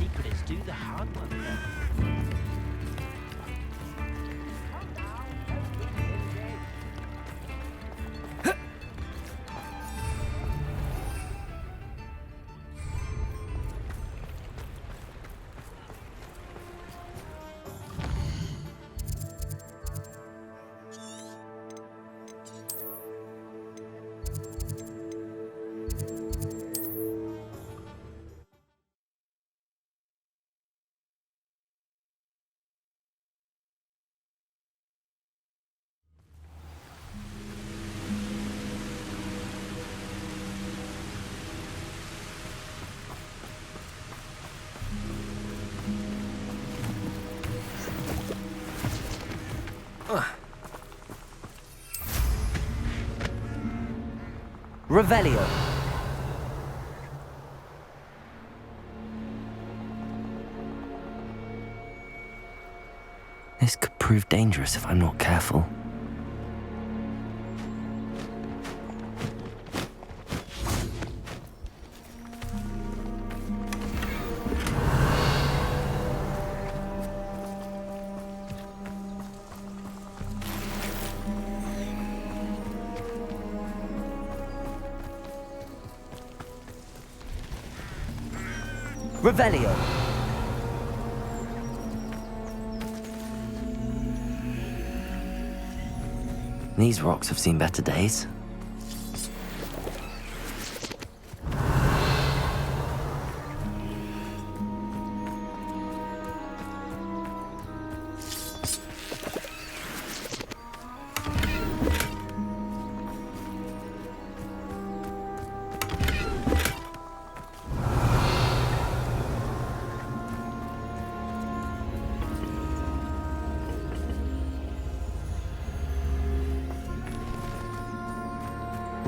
secret is do the hard work then. Revelio. This could prove dangerous if I'm not careful. Revelio. These rocks have seen better days.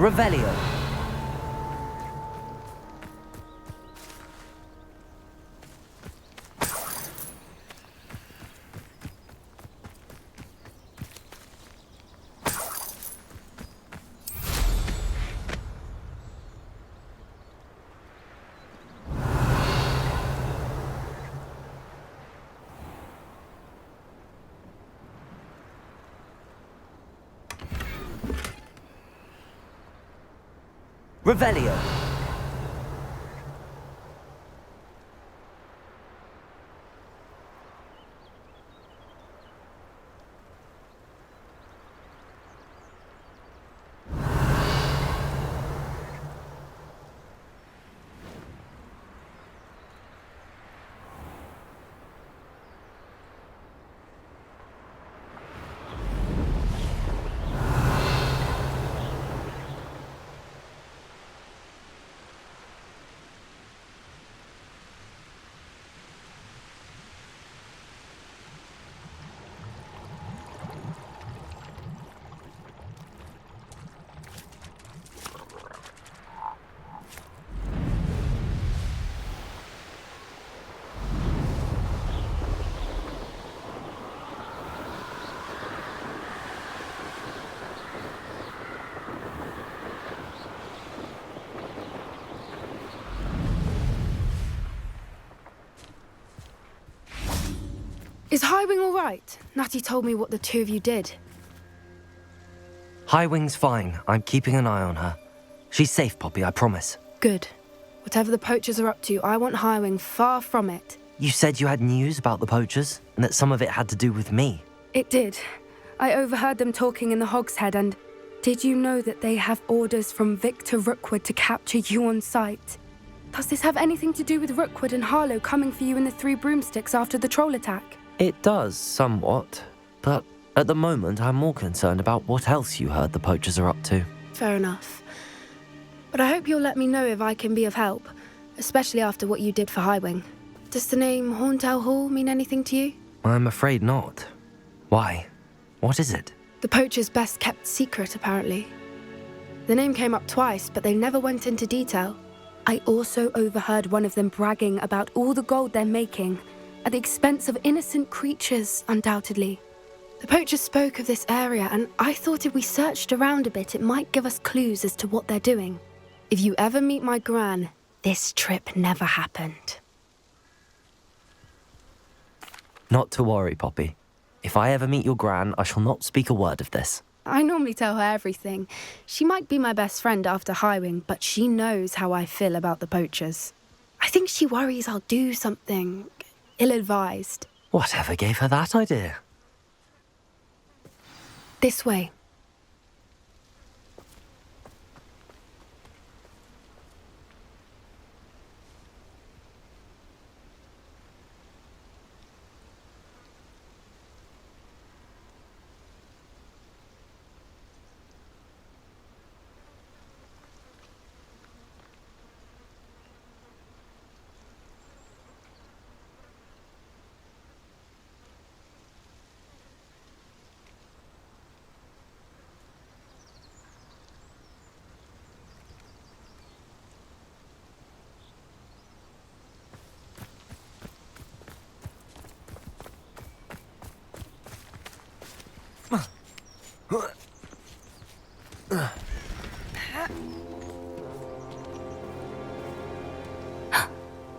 Revelio. Revelio. Is Highwing all right? Natty told me what the two of you did. Highwing's fine. I'm keeping an eye on her. She's safe, Poppy, I promise. Good. Whatever the poachers are up to, I want Highwing far from it. You said you had news about the poachers, and that some of it had to do with me. It did. I overheard them talking in the Hogshead, and did you know that they have orders from Victor Rookwood to capture you on sight? Does this have anything to do with Rookwood and Harlow coming for you in the Three Broomsticks after the troll attack? It does, somewhat. But at the moment, I'm more concerned about what else you heard the poachers are up to. Fair enough. But I hope you'll let me know if I can be of help, especially after what you did for Highwing. Does the name Horntail Hall mean anything to you? I'm afraid not. Why? What is it? The poachers' best-kept secret, apparently. The name came up twice, but they never went into detail. I also overheard one of them bragging about all the gold they're making, at the expense of innocent creatures, undoubtedly. The poachers spoke of this area, and I thought if we searched around a bit, it might give us clues as to what they're doing. If you ever meet my gran, this trip never happened. Not to worry, Poppy. If I ever meet your gran, I shall not speak a word of this. I normally tell her everything. She might be my best friend after Highwing, but she knows how I feel about the poachers. I think she worries I'll do something ill-advised. Whatever gave her that idea? This way.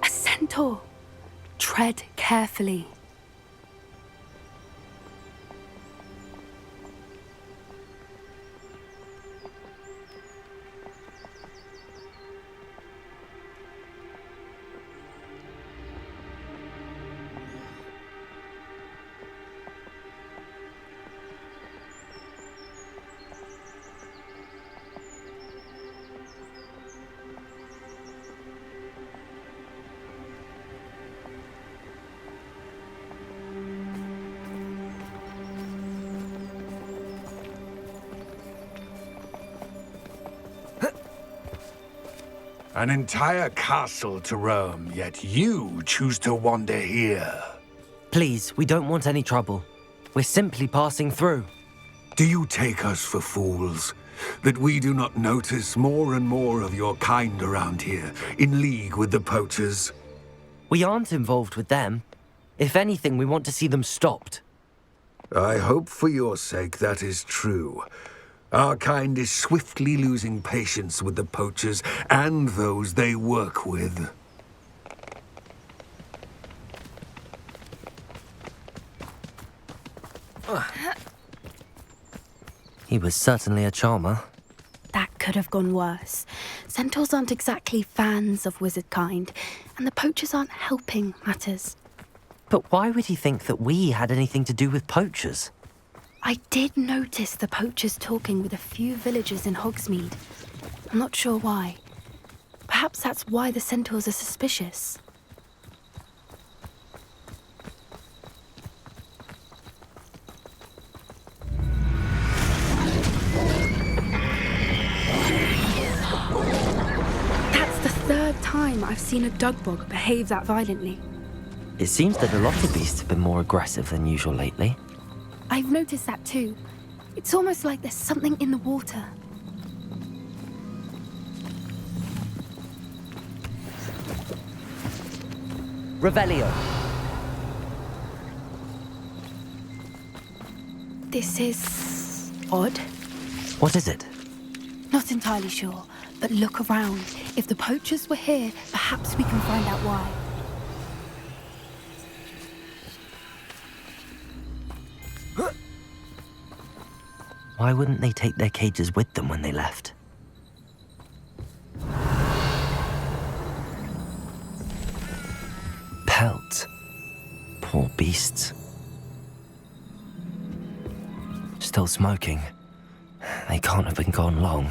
A centaur. Tread carefully. An entire castle to roam, yet you choose to wander here. Please, we don't want any trouble. We're simply passing through. Do you take us for fools? That we do not notice more and more of your kind around here, in league with the poachers? We aren't involved with them. If anything, we want to see them stopped. I hope for your sake that is true. Our kind is swiftly losing patience with the poachers and those they work with. He was certainly a charmer. That could have gone worse. Centaurs aren't exactly fans of wizard kind, and the poachers aren't helping matters. But why would he think that we had anything to do with poachers? I did notice the poachers talking with a few villagers in Hogsmeade. I'm not sure why. Perhaps that's why the centaurs are suspicious. That's the third time I've seen a dugbog behave that violently. It seems that a lot of beasts have been more aggressive than usual lately. I've noticed that too. It's almost like there's something in the water. Revelio. This is odd. What is it? Not entirely sure, but look around. If the poachers were here, perhaps we can find out why. Why wouldn't they take their cages with them when they left? Pelts. Poor beasts. Still smoking. They can't have been gone long.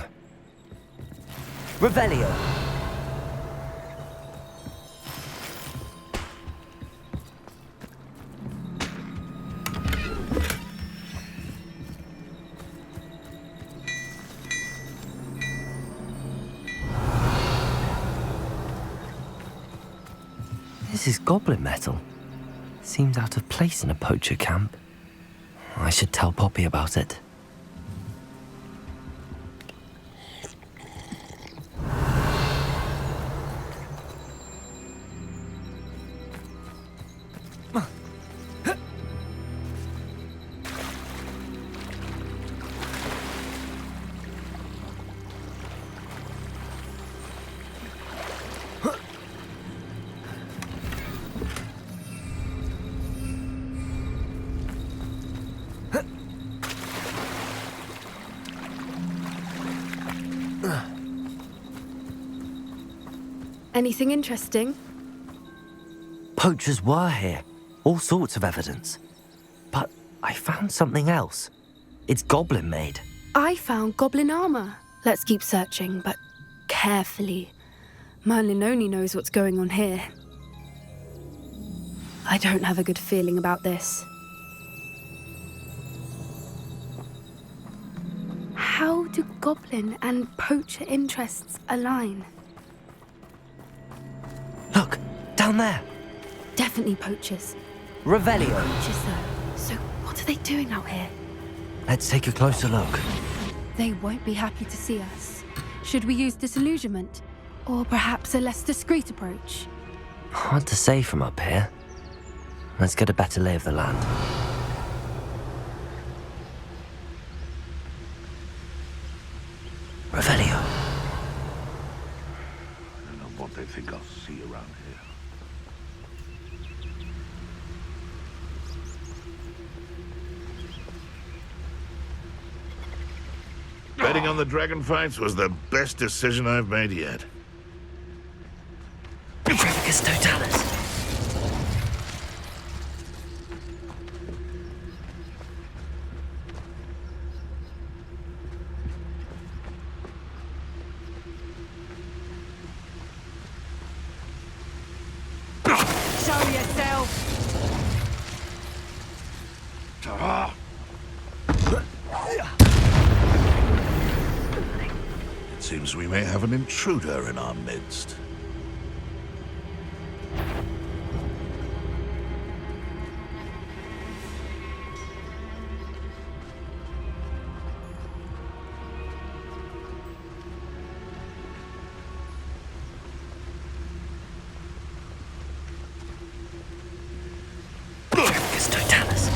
Revelio! This is goblin metal. Seems out of place in a poacher camp. I should tell Poppy about it. Anything interesting? Poachers were here. All sorts of evidence. But I found something else. It's goblin made. I found goblin armor. Let's keep searching, but carefully. Merlin only knows what's going on here. I don't have a good feeling about this. How do goblin and poacher interests align? Look, down there. Definitely poachers. Revelio. Poachers, though. So what are they doing out here? Let's take a closer look. They won't be happy to see us. Should we use disillusionment? Or perhaps a less discreet approach? Hard to say from up here. Let's get a better lay of the land. Revelio. I don't know what they think I'll see around here. Betting on the dragon fights was the best decision I've made yet. Trevicus Totalis. Show yourself! It seems we may have an intruder in our midst. Trevicus Totalis.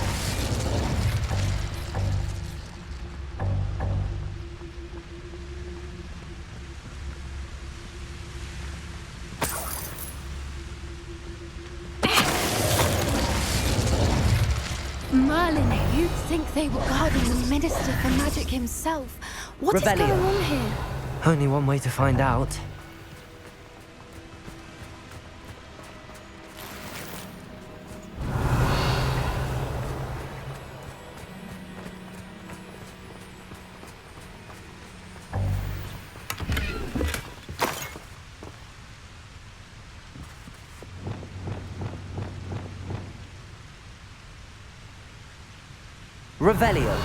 Merlin, you'd think they were guarding the Minister for Magic himself. What is Revelio. going on here? Only one way to find out. Revelio.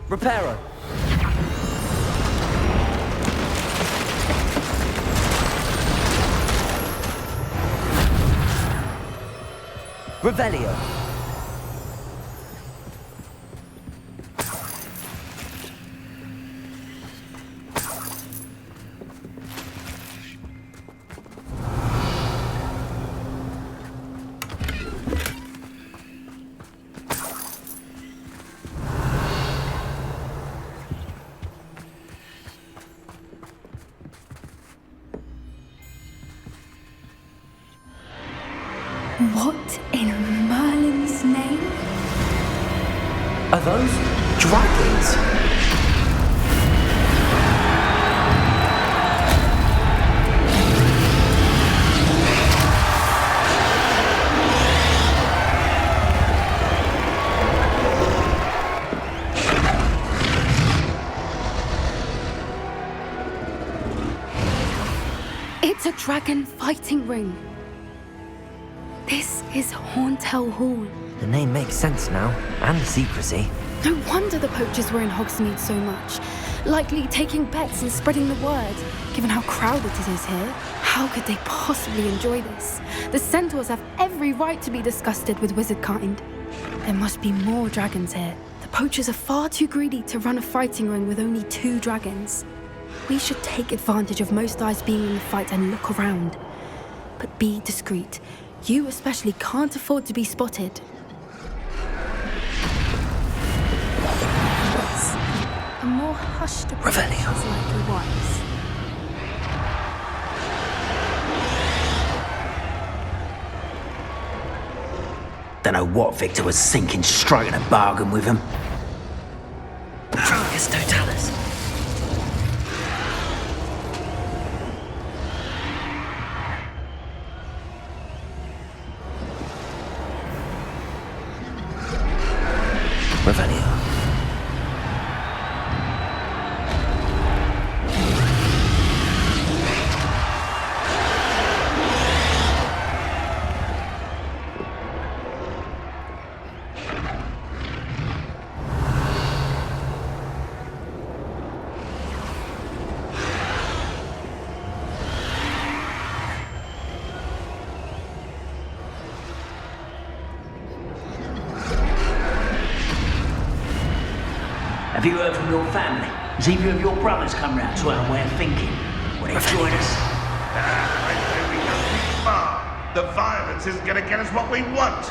Reparo. Revelio. What in Merlin's name? Are those dragons? It's a dragon fighting ring. This is Horntail Hall. The name makes sense now, and the secrecy. No wonder the poachers were in Hogsmeade so much. Likely taking bets and spreading the word. Given how crowded it is here, how could they possibly enjoy this? The centaurs have every right to be disgusted with wizard kind. There must be more dragons here. The poachers are far too greedy to run a fighting ring with only 2 dragons. We should take advantage of most eyes being in the fight and look around. But be discreet. You especially can't afford to be spotted. Yes. A more hushed approach Revelio. is likely wise. Don't know what Victor was thinking, striking a bargain with him. Tragus Totalis. Revelio. Have you heard from your family? Has either of your brothers come round to our way of thinking? Will they join us? I say we go too far. The violence isn't going to get us what we want.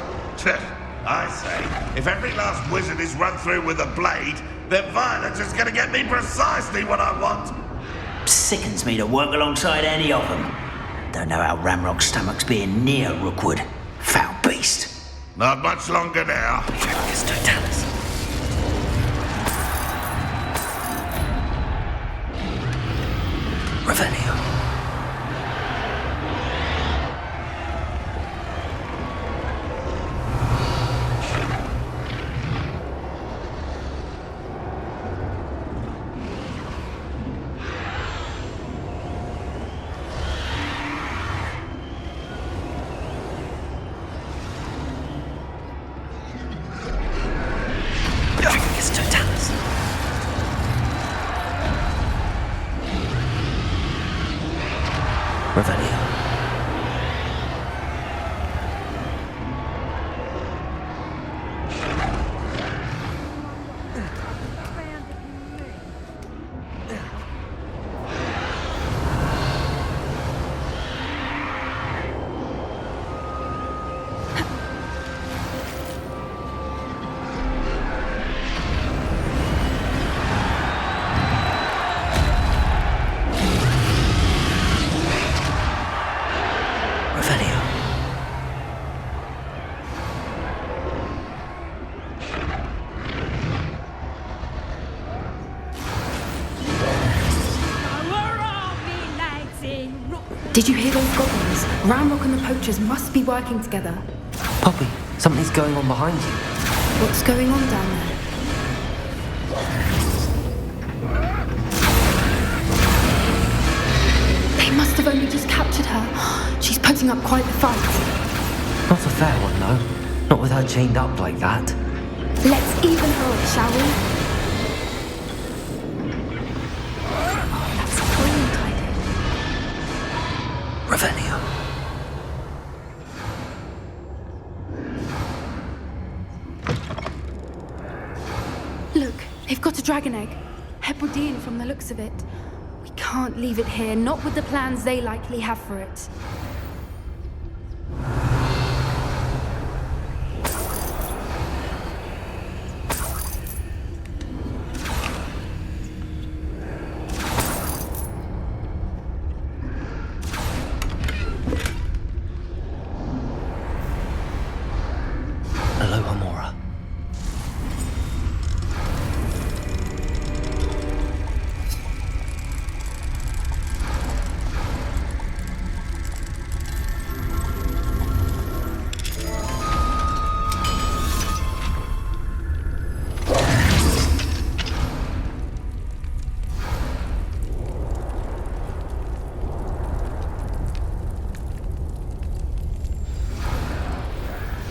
I say, if every last wizard is run through with a blade, then violence is going to get me precisely what I want. Sickens me to work alongside any of them. Don't know how Ramrock's stomach's being near Rookwood. Foul beast. Not much longer now. Tragus Totalis. Revelio. Tragus Totalis. Revelio. Revelio. Did you hear those goblins? Ramrock and the poachers must be working together. Poppy, something's going on behind you. What's going on down there? They must have only just captured her. She's putting up quite the fight. Not a fair one, though. Not with her chained up like that. Let's even her up, shall we? That's brilliant idea. Revelio. Look, they've got a dragon egg. Hebridean from the looks of it. We can't leave it here, not with the plans they likely have for it. Aloha Mora.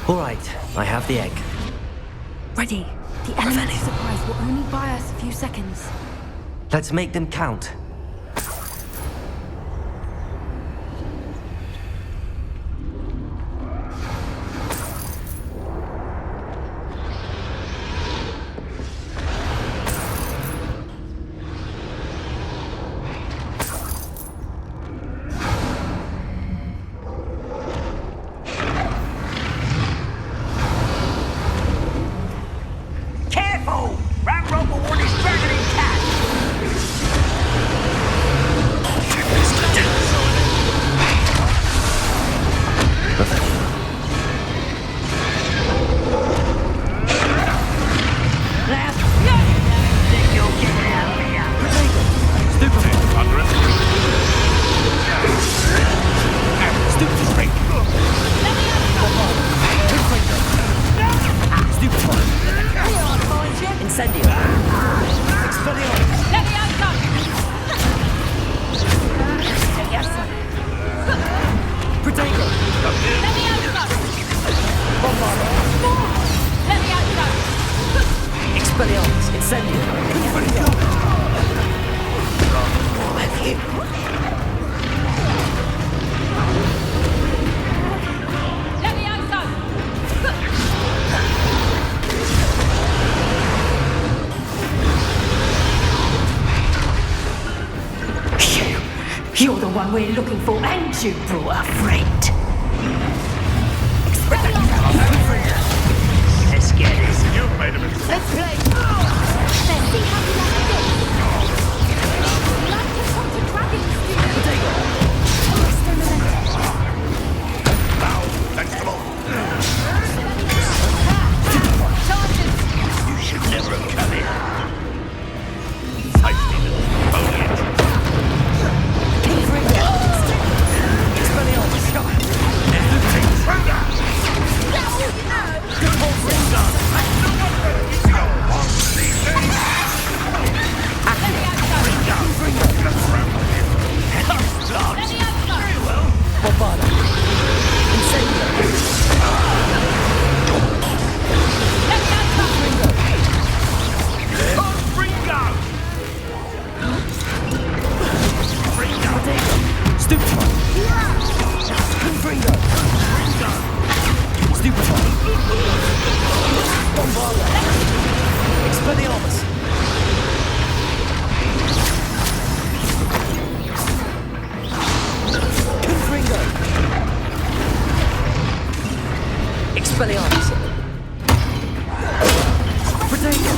All right, I have the egg. Ready. The element of surprise will only buy us a few seconds. Let's make them count. Expelliarmus, Incendio. You're the one we're looking for, and you brought a friend. Let's get this. You've made a mistake. Let's play. Let's see how you like this. Like to talk to dragons, do you? Now, vegetable. You should never have come here. Feisty little foliage. Expelliarmus. Protego.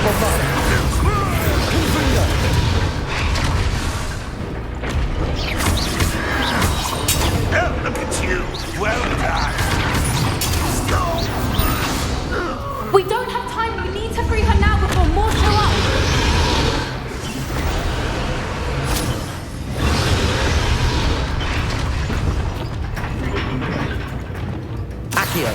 Bombard. Confringo. Oh, look at you. Well done. We don't have time. We need to free her now before more show up. Accio.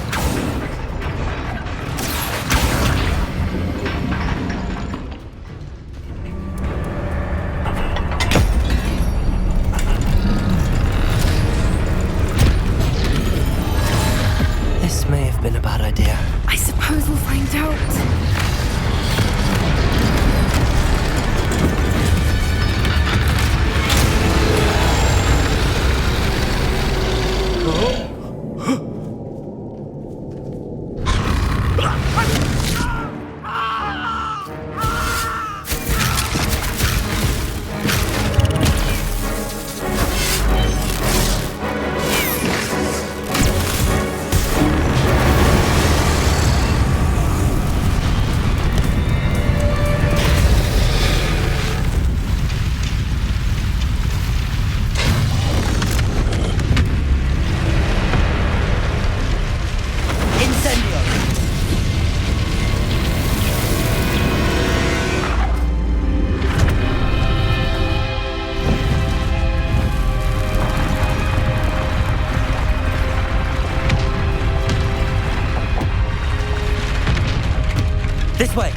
This may have been a bad idea. I suppose we'll find out. This way.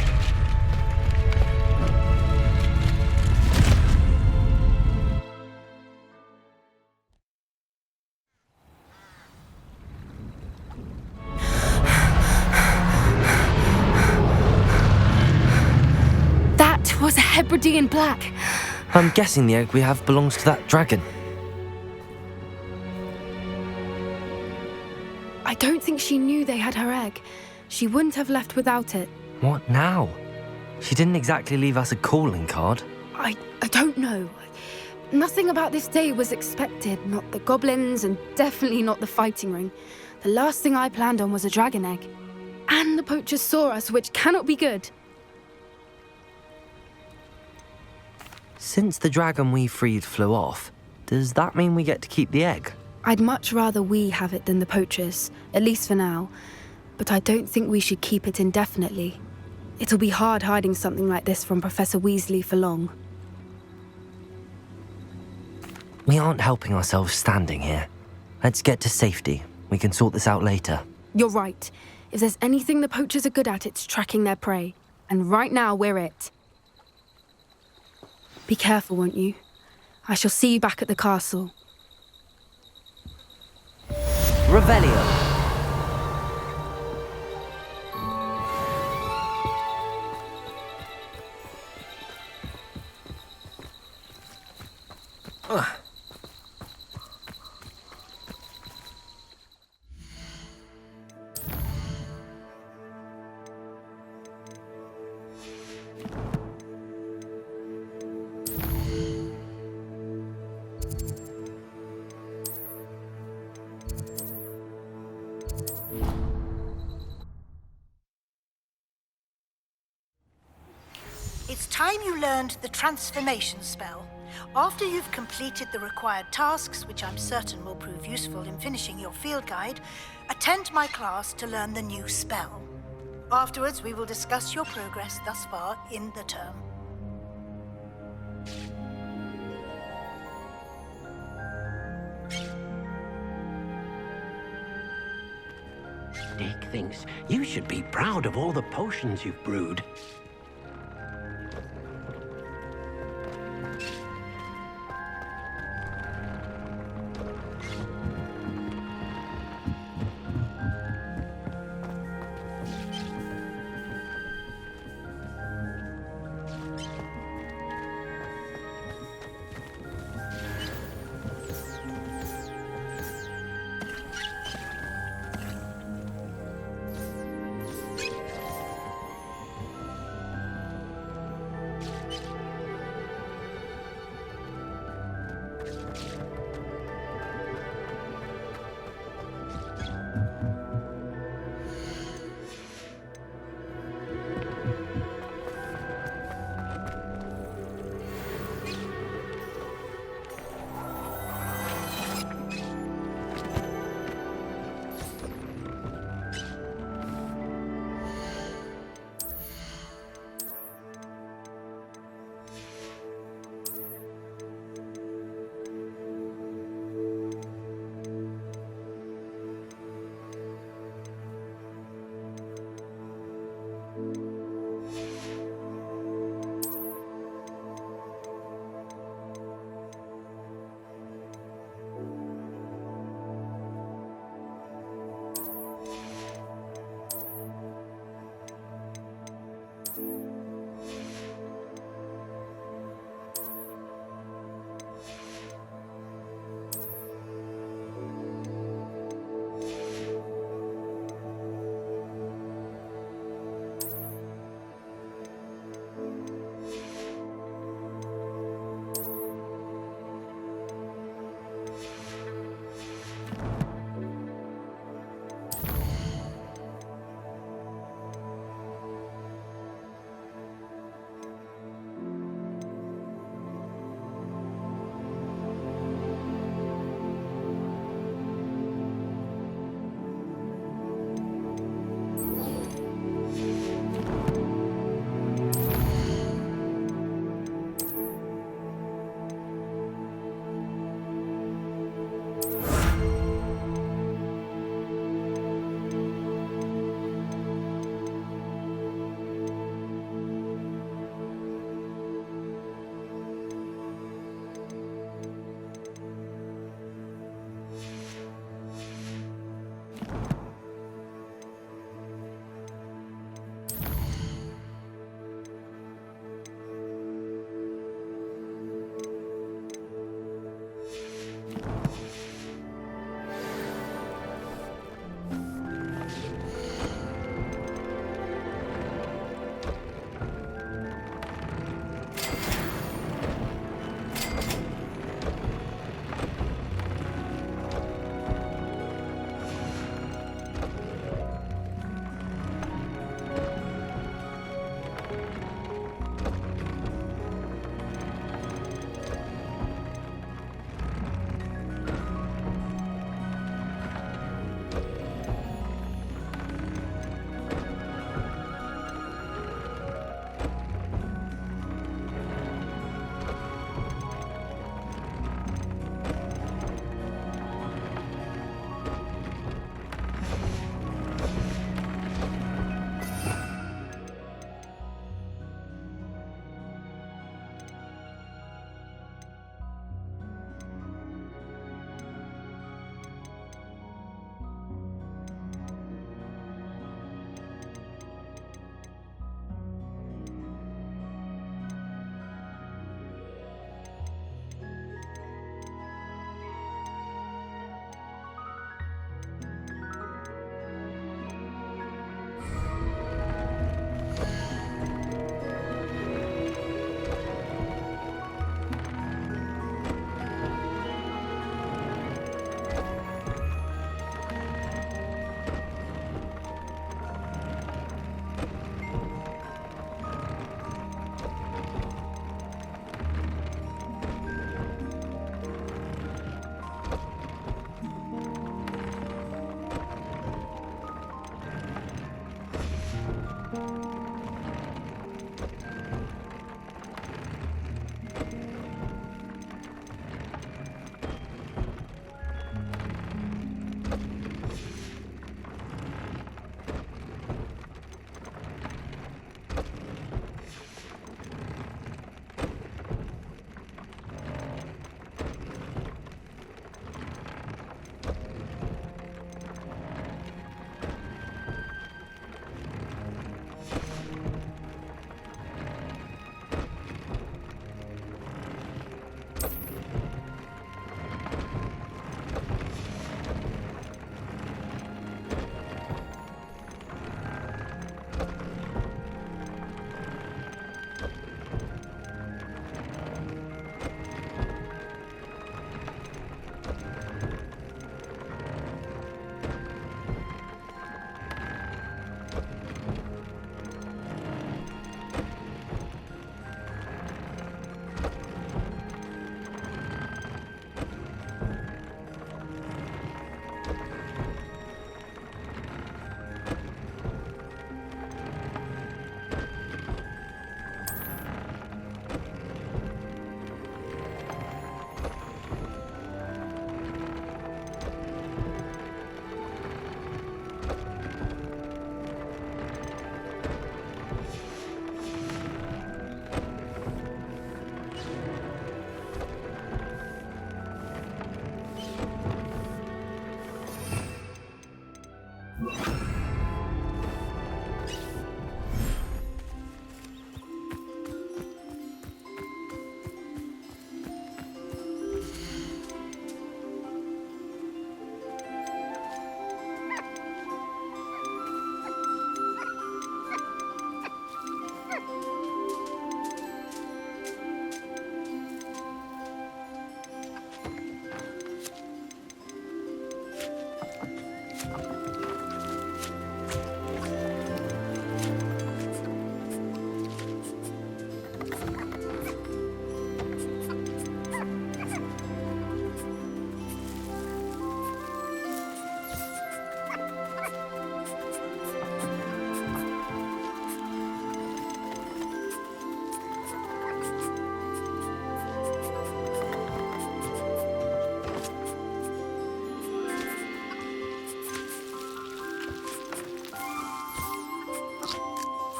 That was a Hebridean black. I'm guessing the egg we have belongs to that dragon. I don't think she knew they had her egg. She wouldn't have left without it. What now? She didn't exactly leave us a calling card. I don't know. Nothing about this day was expected. Not the goblins, and definitely not the fighting ring. The last thing I planned on was a dragon egg. And the poachers saw us, which cannot be good. Since the dragon we freed flew off, does that mean we get to keep the egg? I'd much rather we have it than the poachers, at least for now. But I don't think we should keep it indefinitely. It'll be hard hiding something like this from Professor Weasley for long. We aren't helping ourselves standing here. Let's get to safety. We can sort this out later. You're right. If there's anything the poachers are good at, it's tracking their prey. And right now, we're it. Be careful, won't you? I shall see you back at the castle. Revelio. time you learned the transformation spell. After you've completed the required tasks, which I'm certain will prove useful in finishing your field guide, attend my class to learn the new spell. Afterwards, we will discuss your progress thus far in the term. Nick thinks you should be proud of all the potions you've brewed.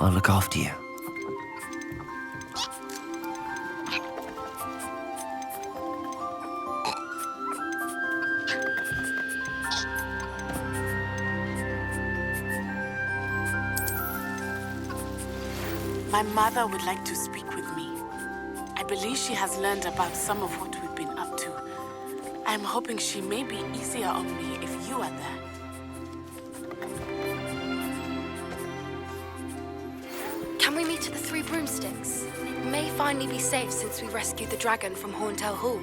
I'll look after you. My mother would like to speak with me. I believe she has learned about some of what we've been up to. I'm hoping she may be easier on me if you are there. Can we meet at the Three Broomsticks? It may finally be safe since we rescued the dragon from Horntail Hall.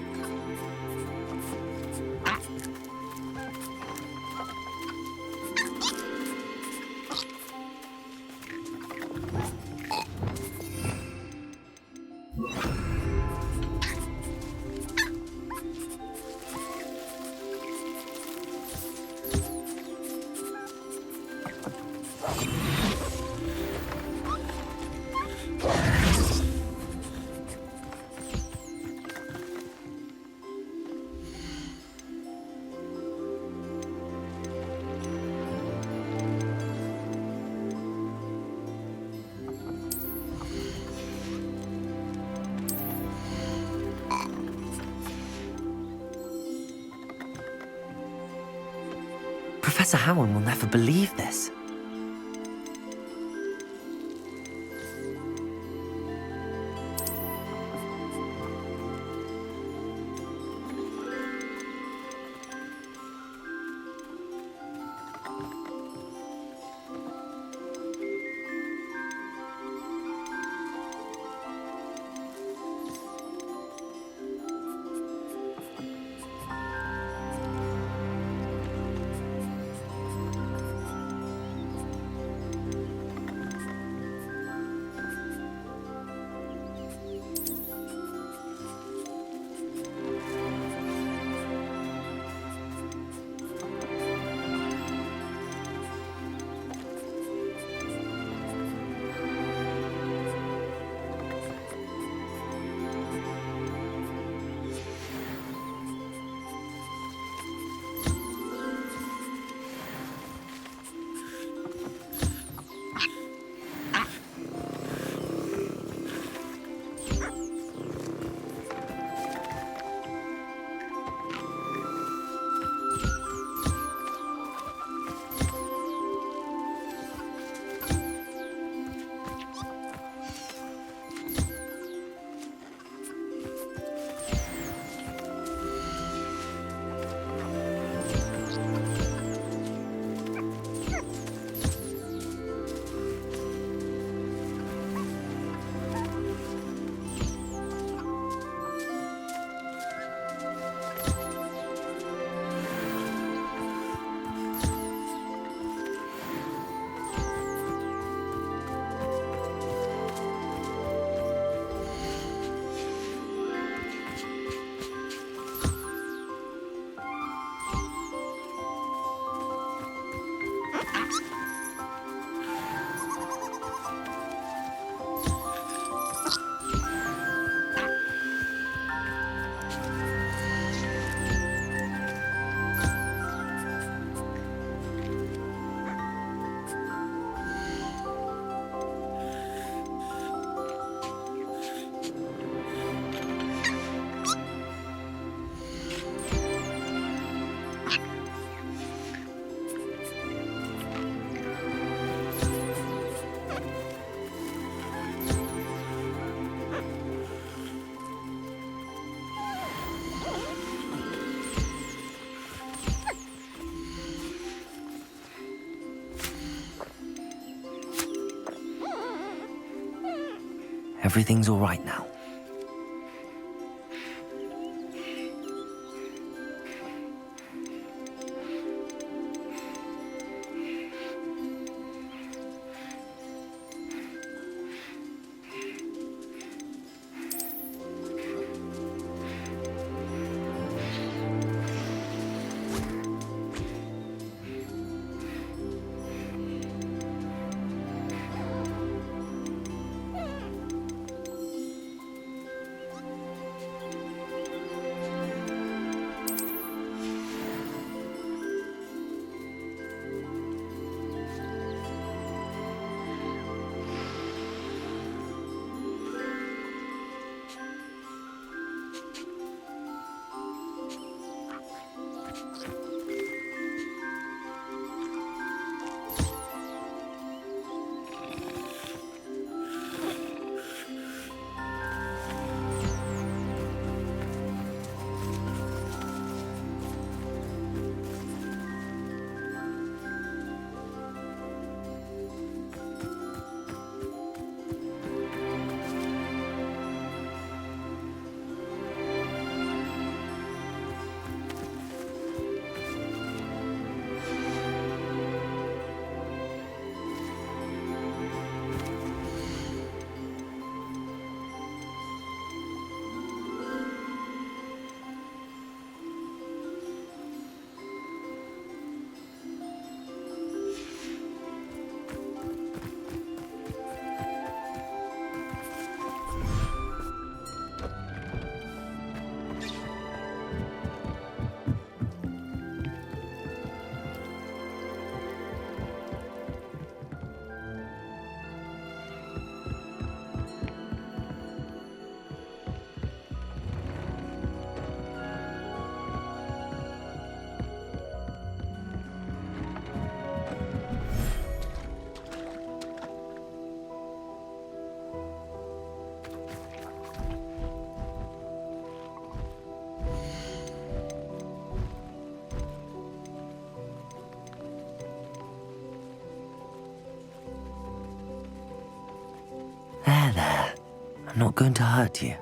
Professor Howard will never believe this. Everything's all right now. There. I'm not going to hurt you.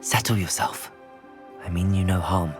Settle yourself. I mean you no harm.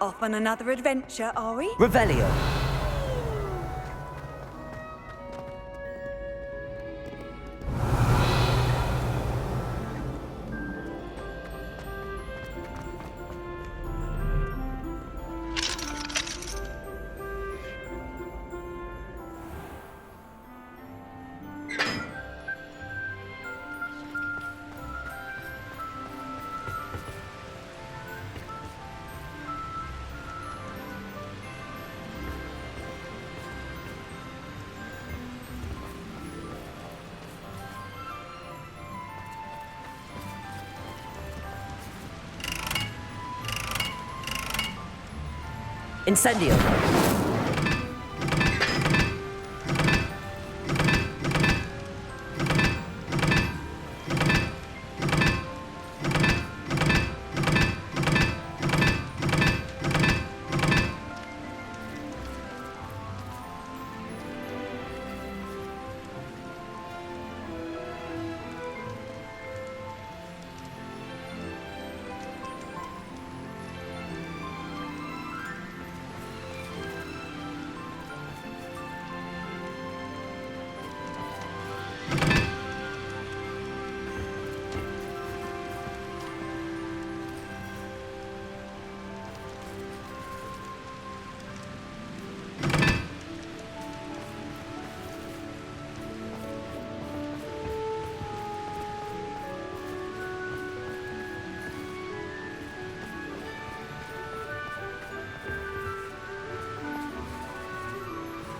Off on another adventure, are we? Revelio. Incendio!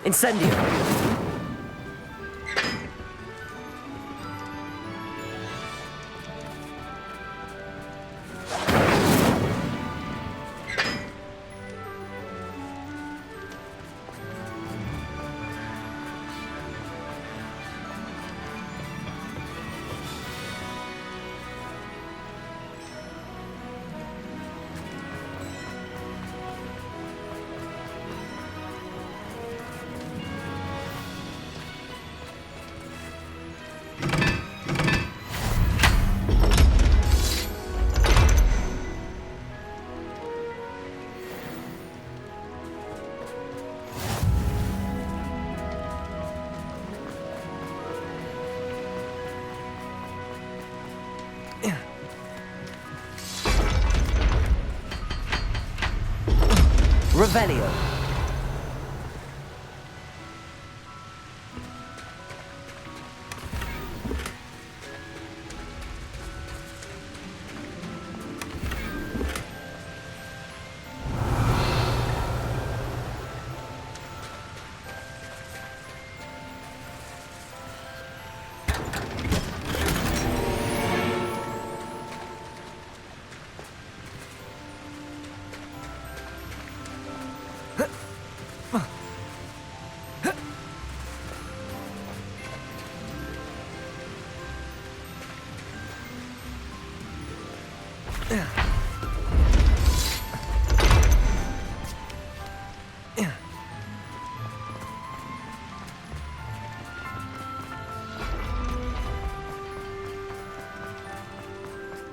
Incendio! Revelio!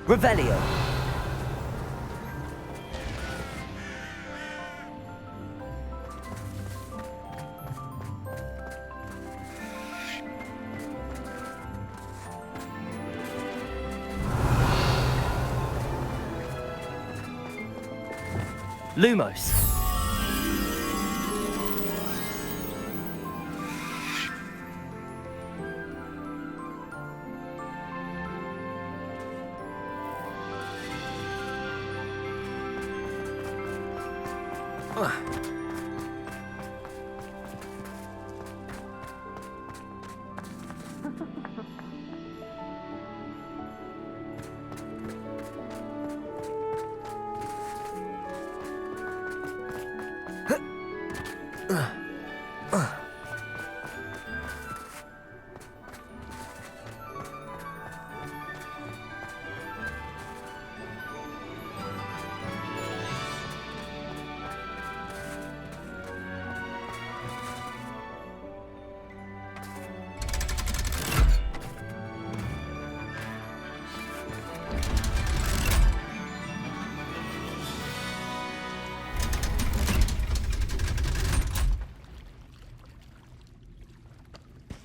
Revelio! Lumos!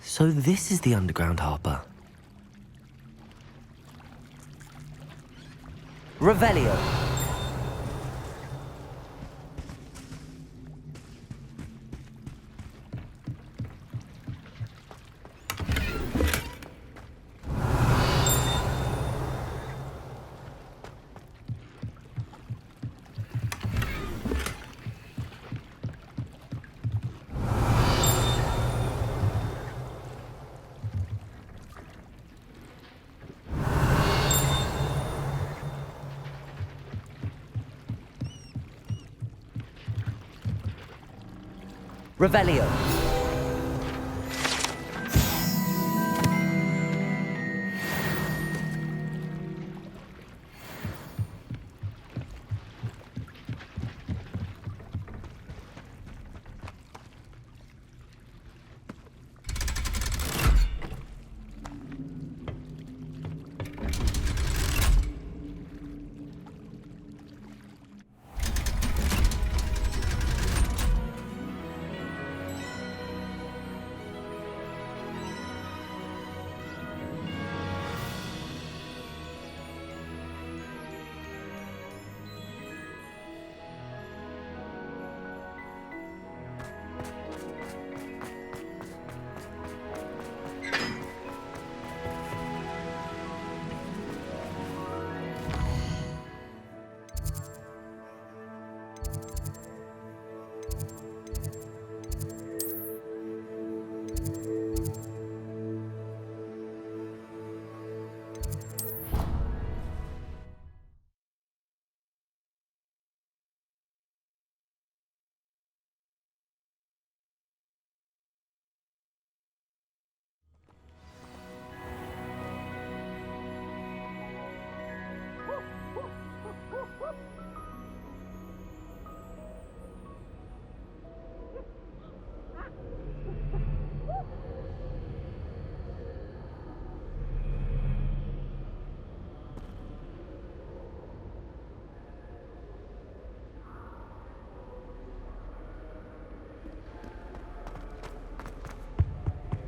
So this is the underground harbour. Revelio. Revelio.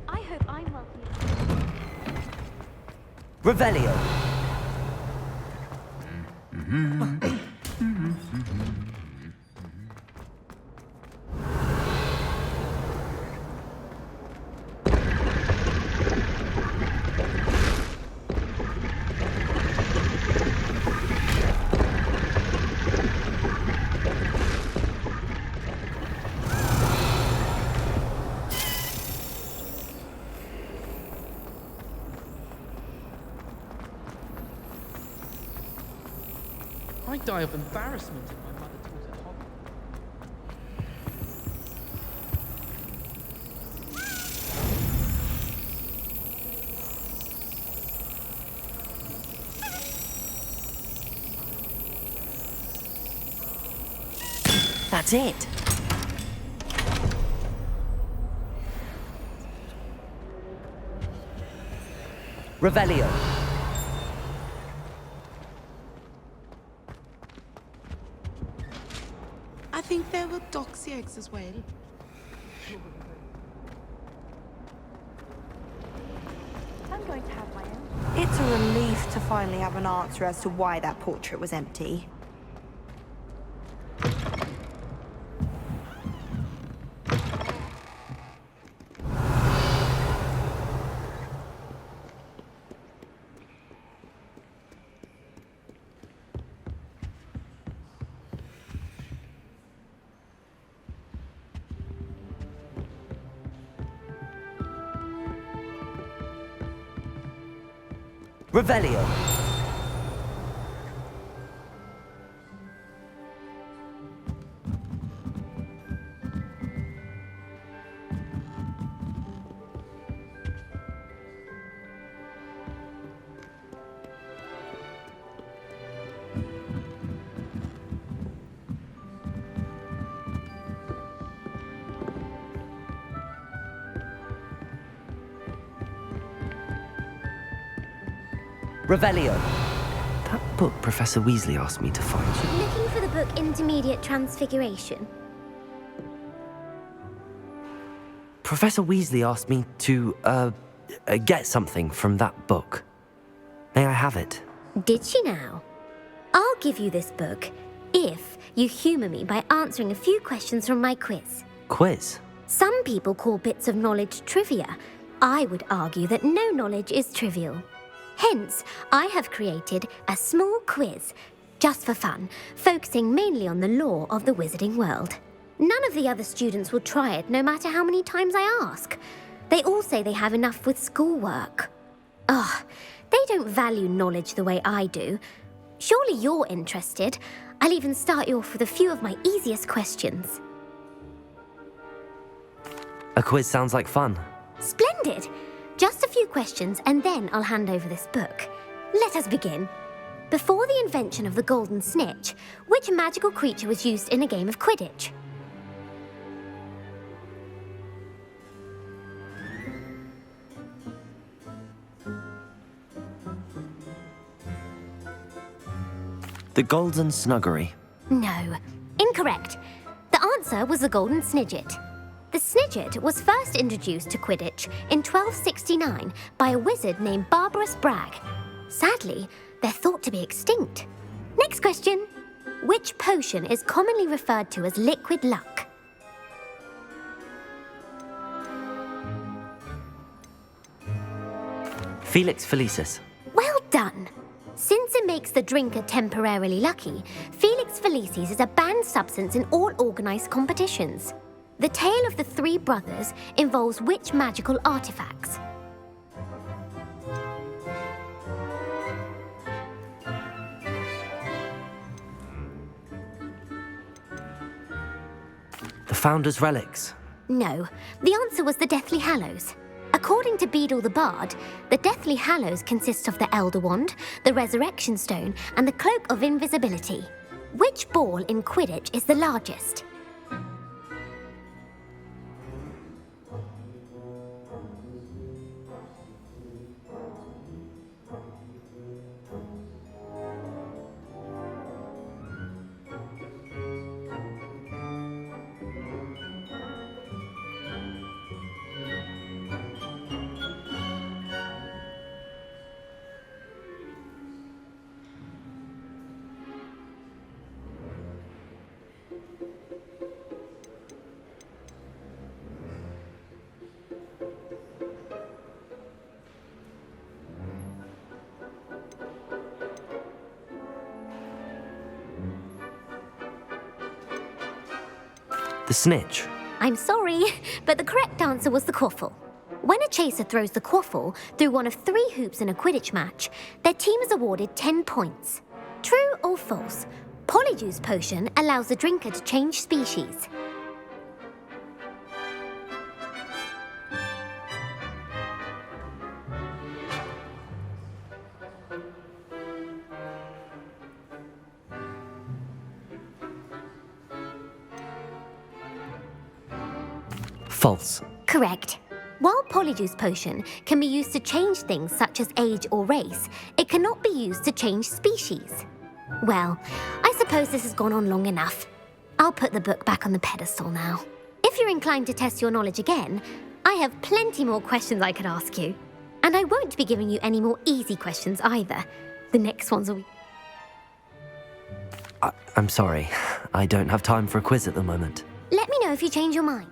I hope I'm well here. Revelio. I'd die of embarrassment if my mother taught at Hogwarts. That's it. Revelio. I think there were doxy eggs as well. I'm going to have my own. It's a relief to finally have an answer as to why that portrait was empty. Revelio. Revelio. That book Professor Weasley asked me to find. Looking for the book Intermediate Transfiguration. Professor Weasley asked me to, get something from that book. May I have it? Did she now? I'll give you this book if you humour me by answering a few questions from my quiz. Quiz? Some people call bits of knowledge trivia. I would argue that no knowledge is trivial. Hence, I have created a small quiz, just for fun, focusing mainly on the lore of the wizarding world. None of the other students will try it, no matter how many times I ask. They all say they have enough with schoolwork. Ugh, they don't value knowledge the way I do. Surely you're interested. I'll even start you off with a few of my easiest questions. A quiz sounds like fun. Splendid! Just a few questions and then I'll hand over this book. Let us begin. Before the invention of the golden snitch, which magical creature was used in a game of Quidditch? The Golden Snuggery. No, incorrect. The answer was the golden snidget. The snidget was first introduced to Quidditch in 1269 by a wizard named Barbarous Bragg. Sadly, they're thought to be extinct. Next question. Which potion is commonly referred to as liquid luck? Felix Felicis. Well done. Since it makes the drinker temporarily lucky, Felix Felicis is a banned substance in all organised competitions. The tale of the three brothers involves which magical artifacts? The Founder's Relics. No, the answer was the Deathly Hallows. According to Beadle the Bard, the Deathly Hallows consists of the Elder Wand, the Resurrection Stone, and the Cloak of Invisibility. Which ball in Quidditch is the largest? The Snitch. I'm sorry, but the correct answer was the quaffle. When a chaser throws the quaffle through one of 3 hoops in a Quidditch match, their team is awarded 10 points. True or false? Polyjuice potion allows the drinker to change species. False. Correct. While Polyjuice potion can be used to change things such as age or race, it cannot be used to change species. Well, I suppose this has gone on long enough. I'll put the book back on the pedestal now. If you're inclined to test your knowledge again, I have plenty more questions I could ask you. And I won't be giving you any more easy questions either. The next ones will be... I'm sorry. I don't have time for a quiz at the moment. Let me know if you change your mind.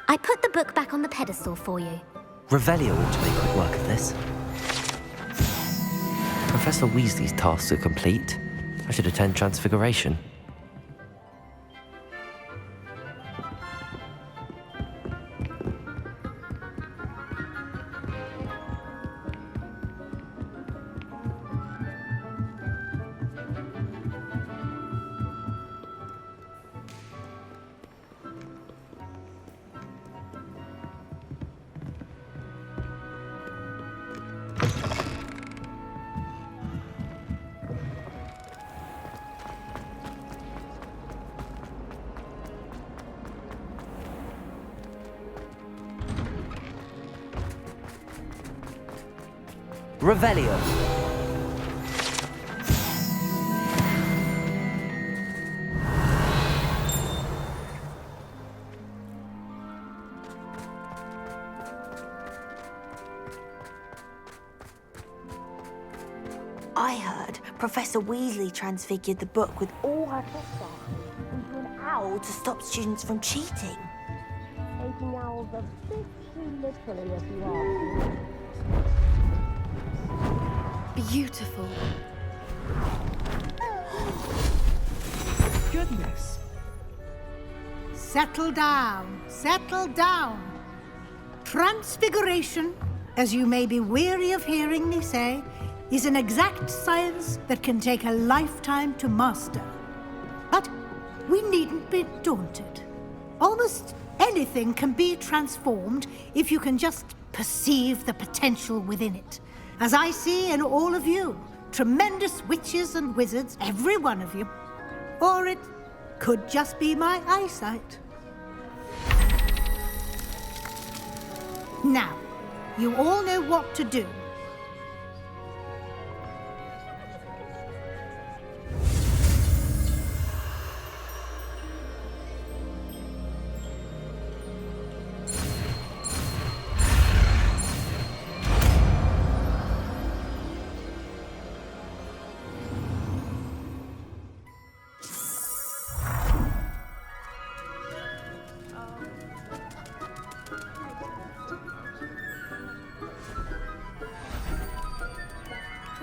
I put the book back on the pedestal for you. Revelio ought to make quick work of this. Professor Weasley's tasks are complete. I should attend Transfiguration. Revelio. I heard Professor Weasley transfigured the book with all her tricks into an owl to stop students from cheating. Taking owls a bit too literally, if you ask me. Beautiful. Goodness. Settle down, settle down. Transfiguration, as you may be weary of hearing me say, is an exact science that can take a lifetime to master. But we needn't be daunted. Almost anything can be transformed if you can just perceive the potential within it. As I see in all of you, tremendous witches and wizards, every one of you. Or it could just be my eyesight. Now, you all know what to do.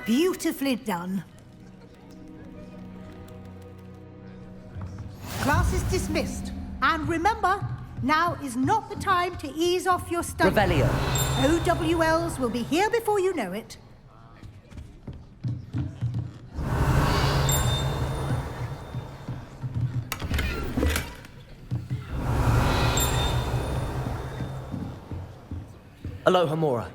Beautifully done. Class is dismissed. And remember, now is not the time to ease off your study. Revelio. OWLs will be here before you know it. Aloha Mora.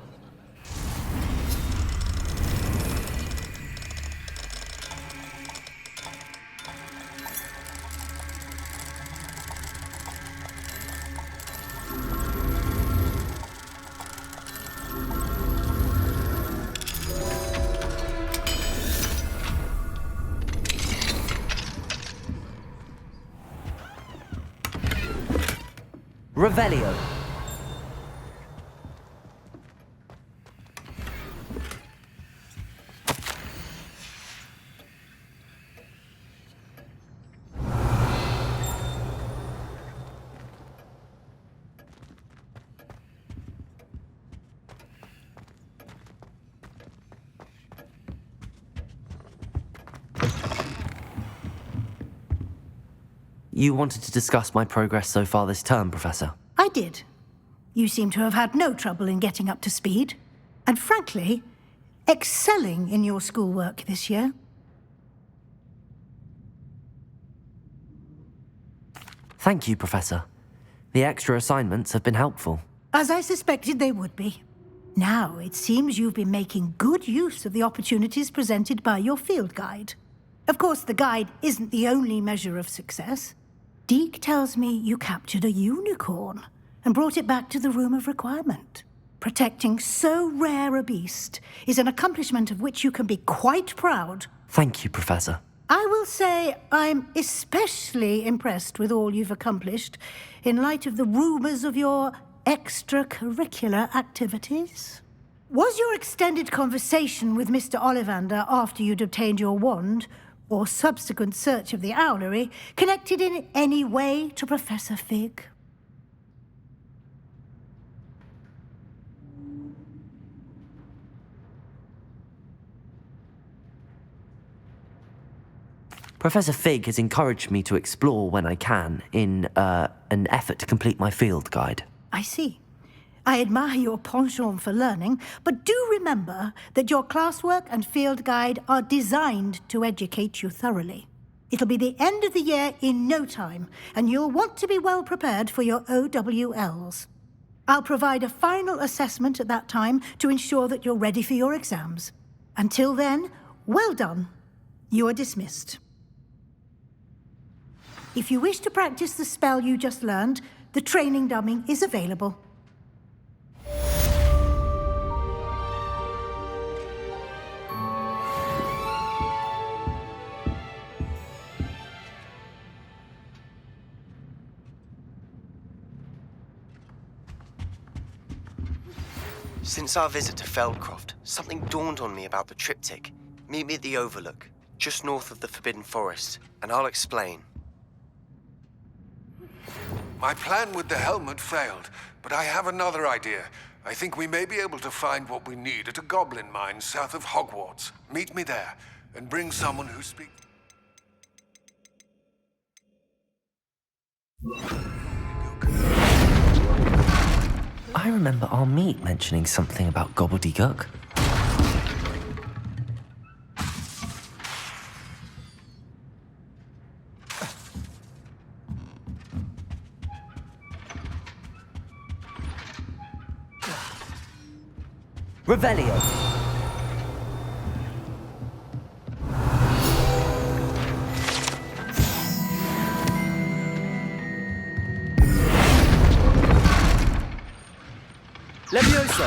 Revelio. You wanted to discuss my progress so far this term, Professor? I did. You seem to have had no trouble in getting up to speed. And frankly, excelling in your schoolwork this year. Thank you, Professor. The extra assignments have been helpful. As I suspected they would be. Now, it seems you've been making good use of the opportunities presented by your field guide. Of course, the guide isn't the only measure of success. Deke tells me you captured a unicorn and brought it back to the Room of Requirement. Protecting so rare a beast is an accomplishment of which you can be quite proud. Thank you, Professor. I will say I'm especially impressed with all you've accomplished in light of the rumors of your extracurricular activities. Was your extended conversation with Mr. Ollivander after you'd obtained your wand, or subsequent search of the owlery, connected in any way to Professor Fig? Professor Fig has encouraged me to explore when I can in an effort to complete my field guide. I see. I admire your penchant for learning, but do remember that your classwork and field guide are designed to educate you thoroughly. It'll be the end of the year in no time, and you'll want to be well prepared for your OWLs. I'll provide a final assessment at that time to ensure that you're ready for your exams. Until then, well done. You are dismissed. If you wish to practice the spell you just learned, the training dummy is available. Since our visit to Feldcroft, something dawned on me about the triptych. Meet me at the Overlook, just north of the Forbidden Forest, and I'll explain. My plan with the helmet failed, but I have another idea. I think we may be able to find what we need at a goblin mine south of Hogwarts. Meet me there, and bring someone who speaks... I remember our meet mentioning something about gobbledygook. Revelio. Levioso.